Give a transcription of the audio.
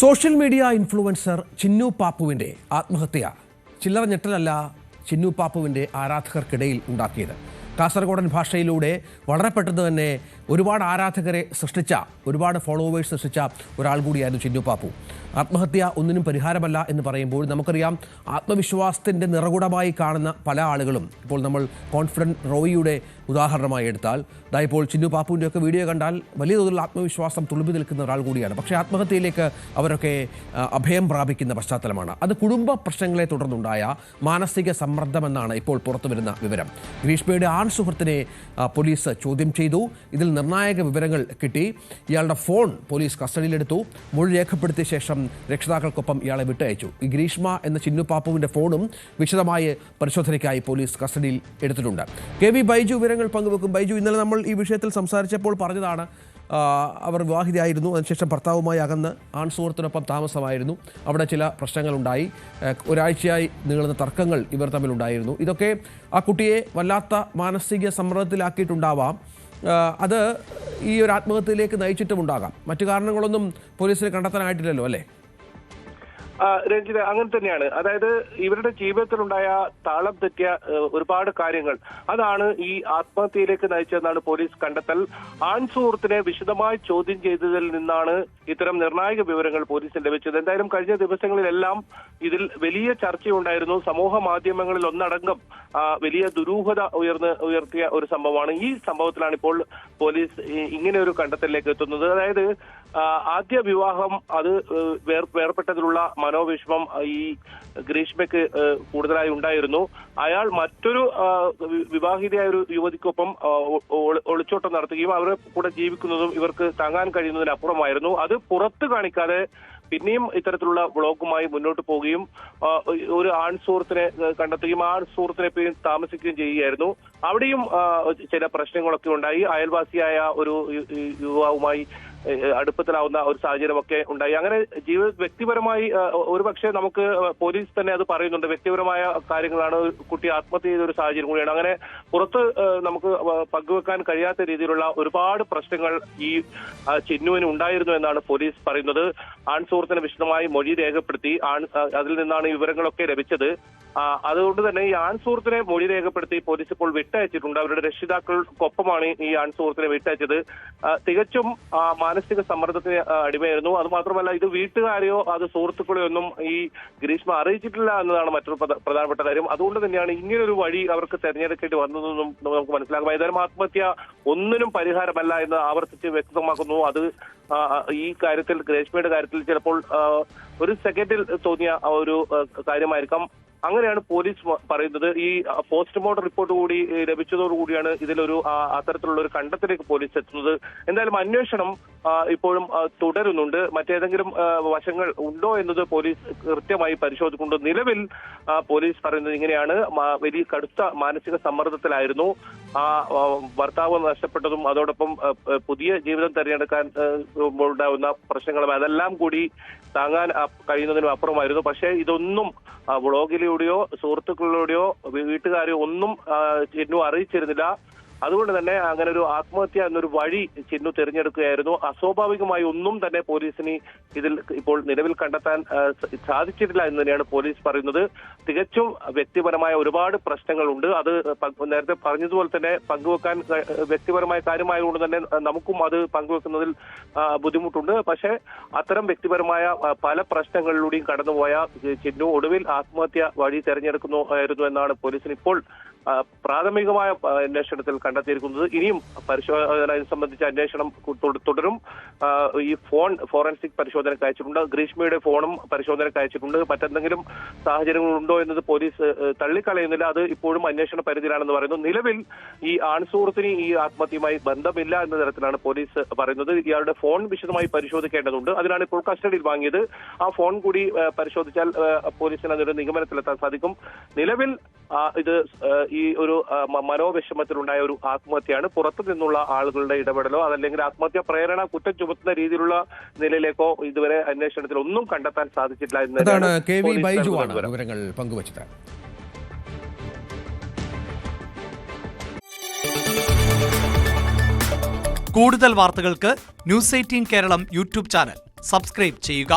Social media influencer Chinnu പാപ്പുവിൻ്റെ ആത്മഹത്യ ചില്ലറ ഞെട്ടലല്ല ചിന്നു പാപ്പുവിൻ്റെ ആരാധകർക്കിടയിൽ ഉണ്ടാക്കിയത്. കാസർഗോഡൻ ഭാഷയിലൂടെ വളരെ പെട്ടെന്ന് തന്നെ ഒരുപാട് ആരാധകരെ സൃഷ്ടിച്ച, ഒരുപാട് ഫോളോവേഴ്സ് സൃഷ്ടിച്ച ഒരാൾ കൂടിയായിരുന്നു ചിന്നു പാപ്പു. ആത്മഹത്യ ഒന്നിനും പരിഹാരമല്ല എന്ന് പറയുമ്പോൾ നമുക്കറിയാം, ആത്മവിശ്വാസത്തിൻ്റെ നിറകുടമായി കാണുന്ന പല ആളുകളും ഇപ്പോൾ നമ്മൾ കോൺഫിഡൻറ്റ് റോയിയുടെ ഉദാഹരണമായി എടുത്താൽ, ഇപ്പോൾ ചിന്നു പാപ്പുവിൻ്റെയൊക്കെ വീഡിയോ കണ്ടാൽ വലിയ തോതിലുള്ള ആത്മവിശ്വാസം തുളുമ്പി നിൽക്കുന്ന ഒരാൾ കൂടിയാണ്. പക്ഷേ ആത്മഹത്യയിലേക്ക് അവരൊക്കെ അഭയം പ്രാപിക്കുന്ന പശ്ചാത്തലമാണ്. അത് കുടുംബ പ്രശ്നങ്ങളെ തുടർന്നുണ്ടായ മാനസിക സമ്മർദ്ദമെന്നാണ് ഇപ്പോൾ പുറത്തുവരുന്ന വിവരം. ഗ്രീഷ്മയുടെ ആൺ സുഹൃത്തിനെ പോലീസ് ചോദ്യം ചെയ്തു. ഇതിൽ നിർണായക വിവരങ്ങൾ കിട്ടി. ഇയാളുടെ ഫോൺ പോലീസ് കസ്റ്റഡിയിലെടുത്തു. മൊഴി രേഖപ്പെടുത്തിയ ശേഷം രക്ഷിതാക്കൾക്കൊപ്പം ഇയാളെ വിട്ടയച്ചു. ഈ ഗ്രീഷ്മ എന്ന ചിന്നു പാപ്പുവിൻ്റെ ഫോണും വിശദമായ പരിശോധനയ്ക്കായി പോലീസ് കസ്റ്റഡിയിൽ എടുത്തിട്ടുണ്ട്. KV ബൈജു വിവരങ്ങൾ പങ്കുവെക്കും. ബൈജു, ഇന്നലെ നമ്മൾ ഈ വിഷയത്തിൽ സംസാരിച്ചപ്പോൾ പറഞ്ഞതാണ്, അവർ വിവാഹിതയായിരുന്നു, അതിനുശേഷം ഭർത്താവുമായി അകന്ന് ആൺ സുഹൃത്തിനൊപ്പം താമസമായിരുന്നു. അവിടെ ചില പ്രശ്നങ്ങളുണ്ടായി. ഒരാഴ്ചയായി നീളുന്ന തർക്കങ്ങൾ ഇവർ തമ്മിലുണ്ടായിരുന്നു. ഇതൊക്കെ ആ കുട്ടിയെ വല്ലാത്ത മാനസിക സമ്മർദ്ദത്തിലാക്കിയിട്ടുണ്ടാവാം. അത് ഈ ഒരു ആത്മഹത്യയിലേക്ക് നയിച്ചിട്ടുമുണ്ടാകാം. മറ്റു കാരണങ്ങളൊന്നും പോലീസിന് കണ്ടെത്താനായിട്ടില്ലല്ലോ, അല്ലേ? രഞ്ജിത, അങ്ങനെ തന്നെയാണ്. അതായത് ഇവരുടെ ജീവിതത്തിലുണ്ടായ താളം തെറ്റിയ ഒരുപാട് കാര്യങ്ങൾ, അതാണ് ഈ ആത്മഹത്യയിലേക്ക് നയിച്ചതെന്നാണ് പോലീസ് കണ്ടെത്തൽ. ആൺ സുഹൃത്തിനെ വിശദമായി ചോദ്യം ചെയ്തതിൽ നിന്നാണ് ഇത്തരം നിർണായക വിവരങ്ങൾ പോലീസിന് ലഭിച്ചത്. എന്തായാലും കഴിഞ്ഞ ദിവസങ്ങളിലെല്ലാം ഇതിൽ വലിയ ചർച്ചയുണ്ടായിരുന്നു. സമൂഹ മാധ്യമങ്ങളിൽ ഒന്നടങ്കം വലിയ ദുരൂഹത ഉയർത്തിയ ഒരു സംഭവമാണ്. ഈ സംഭവത്തിലാണ് ഇപ്പോൾ പോലീസ് ഇങ്ങനെ ഒരു കണ്ടെത്തലിലേക്ക് എത്തുന്നത്. അതായത് ആദ്യ വിവാഹം, അത് വേർപെട്ടതിലുള്ള മനോവിഷമം ഈ ഗ്രീഷ്മയ്ക്ക് കൂടുതലായി ഉണ്ടായിരുന്നു. അയാൾ മറ്റൊരു വിവാഹിതയായ ഒരു യുവതിക്കൊപ്പം ഒളിച്ചോട്ടം നടത്തുകയും അവരെ കൂടെ ജീവിക്കുന്നതും ഇവർക്ക് താങ്ങാൻ കഴിയുന്നതിനപ്പുറമായിരുന്നു. അത് പുറത്ത് കാണിക്കാതെ പിന്നെയും ഇത്തരത്തിലുള്ള വ്ളോഗുമായി മുന്നോട്ട് പോവുകയും ഒരു ആൺ സുഹൃത്തിനെ കണ്ടെത്തുകയും ആ സുഹൃത്തിനെ താമസിക്കുകയും ചെയ്യുകയായിരുന്നു. അവിടെയും ചില പ്രശ്നങ്ങളൊക്കെ ഉണ്ടായി. അയൽവാസിയായ ഒരു യുവാവുമായി അടുപ്പത്തിലാവുന്ന ഒരു സാഹചര്യമൊക്കെ ഉണ്ടായി. അങ്ങനെ വ്യക്തിപരമായി ഒരുപക്ഷെ നമുക്ക് പോലീസ് തന്നെ അത് പറയുന്നുണ്ട്, വ്യക്തിപരമായ കാര്യങ്ങളാണ്, കുട്ടി ആത്മഹത്യ ചെയ്ത ഒരു സാഹചര്യം കൂടിയാണ്. അങ്ങനെ പുറത്ത് നമുക്ക് പങ്കുവെക്കാൻ കഴിയാത്ത രീതിയിലുള്ള ഒരുപാട് പ്രശ്നങ്ങൾ ഈ ചിന്നുവിന് ഉണ്ടായിരുന്നു എന്നാണ് പോലീസ് പറയുന്നത്. ആൺ സുഹൃത്തിനെ വിശദമായി മൊഴി രേഖപ്പെടുത്തി. അതിൽ നിന്നാണ് ഈ വിവരങ്ങളൊക്കെ ലഭിച്ചത്. അതുകൊണ്ട് തന്നെ ഈ ആൺ സുഹൃത്തിനെ മൊഴി രേഖപ്പെടുത്തി പോലീസ് ഇപ്പോൾ വിട്ടയച്ചിട്ടുണ്ട്. അവരുടെ രക്ഷിതാക്കൾക്കൊപ്പമാണ് ഈ ആൺ സുഹൃത്തിനെ വിട്ടയച്ചത്. തികച്ചും മാനസിക സമ്മർദ്ദത്തിന് അടിമയായിരുന്നു. അതുമാത്രമല്ല, ഇത് വീട്ടുകാരെയോ അത് സുഹൃത്തുക്കളെയോ ഒന്നും ഈ ഗ്രീഷ്മ അറിയിച്ചിട്ടില്ല എന്നതാണ് മറ്റൊരു പ്രധാനപ്പെട്ട കാര്യം. അതുകൊണ്ട് തന്നെയാണ് ഇങ്ങനൊരു വഴി അവർക്ക് തെരഞ്ഞെടുക്കേണ്ടി വന്നതെന്നും നമുക്ക് മനസ്സിലാക്കാം. ഏതായാലും ആത്മഹത്യ ഒന്നിനും പരിഹാരമല്ല എന്ന് ആവർത്തിച്ച് വ്യക്തമാക്കുന്നു. അത് ഈ കാര്യത്തിൽ, ഗ്രീഷ്മയുടെ കാര്യത്തിൽ ചിലപ്പോൾ ഒരു സെക്കൻഡിൽ തോന്നിയ ഒരു കാര്യമായിരിക്കാം. അങ്ങനെയാണ് പോലീസ് പറയുന്നത്. ഈ പോസ്റ്റ്മോർട്ടം റിപ്പോർട്ട് കൂടി ലഭിച്ചതോടുകൂടിയാണ് ഇതിലൊരു അത്തരത്തിലുള്ള ഒരു കണ്ടെത്തലേക്ക് പോലീസ് എത്തുന്നത്. എന്തായാലും അന്വേഷണം ഇപ്പോഴും തുടരുന്നുണ്ട്. മറ്റേതെങ്കിലും വശങ്ങൾ ഉണ്ടോ എന്നത് പോലീസ് കൃത്യമായി പരിശോധിക്കുന്നുണ്ട്. നിലവിൽ പോലീസ് പറയുന്നത് ഇങ്ങനെയാണ്: വലിയ കടുത്ത മാനസിക സമ്മർദ്ദത്തിലായിരുന്നു. ഭർത്താവ് നഷ്ടപ്പെട്ടതും അതോടൊപ്പം പുതിയ ജീവിതം തിരഞ്ഞെടുക്കാൻ ഉണ്ടാകുന്ന പ്രശ്നങ്ങളും അതെല്ലാം കൂടി താങ്ങാൻ കഴിയുന്നതിനും അപ്പുറമായിരുന്നു. പക്ഷേ ഇതൊന്നും വ്ളോഗിലൂടെയോ സുഹൃത്തുക്കളിലൂടെയോ വീട്ടുകാരെയോ ഒന്നും ചിന്നു അറിയിച്ചിരുന്നില്ല. അതുകൊണ്ട് തന്നെ അങ്ങനെ ഒരു ആത്മഹത്യ എന്നൊരു വഴി ചിന്നു തിരഞ്ഞെടുക്കുകയായിരുന്നു. അസ്വാഭാവികമായി ഒന്നും തന്നെ പോലീസിന് ഇതിൽ ഇപ്പോൾ നിലവിൽ കണ്ടെത്താൻ സാധിച്ചിട്ടില്ല എന്ന് തന്നെയാണ് പോലീസ് പറയുന്നത്. തികച്ചും വ്യക്തിപരമായ ഒരുപാട് പ്രശ്നങ്ങളുണ്ട്. അത് നേരത്തെ പറഞ്ഞതുപോലെ തന്നെ പങ്കുവെക്കാൻ വ്യക്തിപരമായ കാര്യമായതുകൊണ്ട് തന്നെ നമുക്കും അത് പങ്കുവെക്കുന്നതിൽ ബുദ്ധിമുട്ടുണ്ട്. പക്ഷേ അത്തരം വ്യക്തിപരമായ പല പ്രശ്നങ്ങളിലൂടെയും കടന്നുപോയ ചിന്നു ഒടുവിൽ ആത്മഹത്യ വഴി തെരഞ്ഞെടുക്കുകയായിരുന്നു എന്നാണ് പോലീസിന് ഇപ്പോൾ പ്രാഥമികമായ അന്വേഷണത്തിൽ കണ്ടെത്തിയിരിക്കുന്നത്. ഇനിയും പരിശോധന സംബന്ധിച്ച അന്വേഷണം തുടരും. ഈ ഫോൺ ഫോറൻസിക് പരിശോധനയ്ക്ക് അയച്ചിട്ടുണ്ട്. ഗ്രീഷ്മയുടെ ഫോണും പരിശോധനയ്ക്ക് അയച്ചിട്ടുണ്ട്. മറ്റെന്തെങ്കിലും സാഹചര്യങ്ങളുണ്ടോ എന്നത് പോലീസ് തള്ളിക്കളയുന്നില്ല. അത് ഇപ്പോഴും അന്വേഷണ പരിധിയിലാണെന്ന് പറയുന്നു. നിലവിൽ ഈ ആൺ സുഹൃത്തിന് ഈ ആത്മഹത്യയുമായി ബന്ധമില്ല എന്ന തരത്തിലാണ് പോലീസ് പറയുന്നത്. ഇയാളുടെ ഫോൺ വിശദമായി പരിശോധിക്കേണ്ടതുണ്ട്. അതിനാണ് ഇപ്പോൾ കസ്റ്റഡിയിൽ വാങ്ങിയത്. ആ ഫോൺ കൂടി പരിശോധിച്ചാൽ പോലീസിന് അതൊരു നിഗമനത്തിലെത്താൻ സാധിക്കും. നിലവിൽ ഇത് ഈ ഒരു മനോവിഷമത്തിലുണ്ടായ ഒരു ആത്മഹത്യയാണ്. പുറത്തു നിന്നുള്ള ആളുകളുടെ ഇടപെടലോ അതല്ലെങ്കിൽ ആത്മഹത്യ പ്രേരണ കുറ്റം ചുമത്തുന്ന രീതിയിലുള്ള നിലയിലേക്കോ ഇതുവരെ അന്വേഷണത്തിൽ ഒന്നും കണ്ടെത്താൻ സാധിച്ചിട്ടില്ല എന്നതാണ് KV ബൈജു വിവരങ്ങൾ പങ്കുവച്ചത്. കൂടുതൽ വാർത്തകൾക്ക് News 18 Keralam YouTube channel subscribe ചെയ്യുക.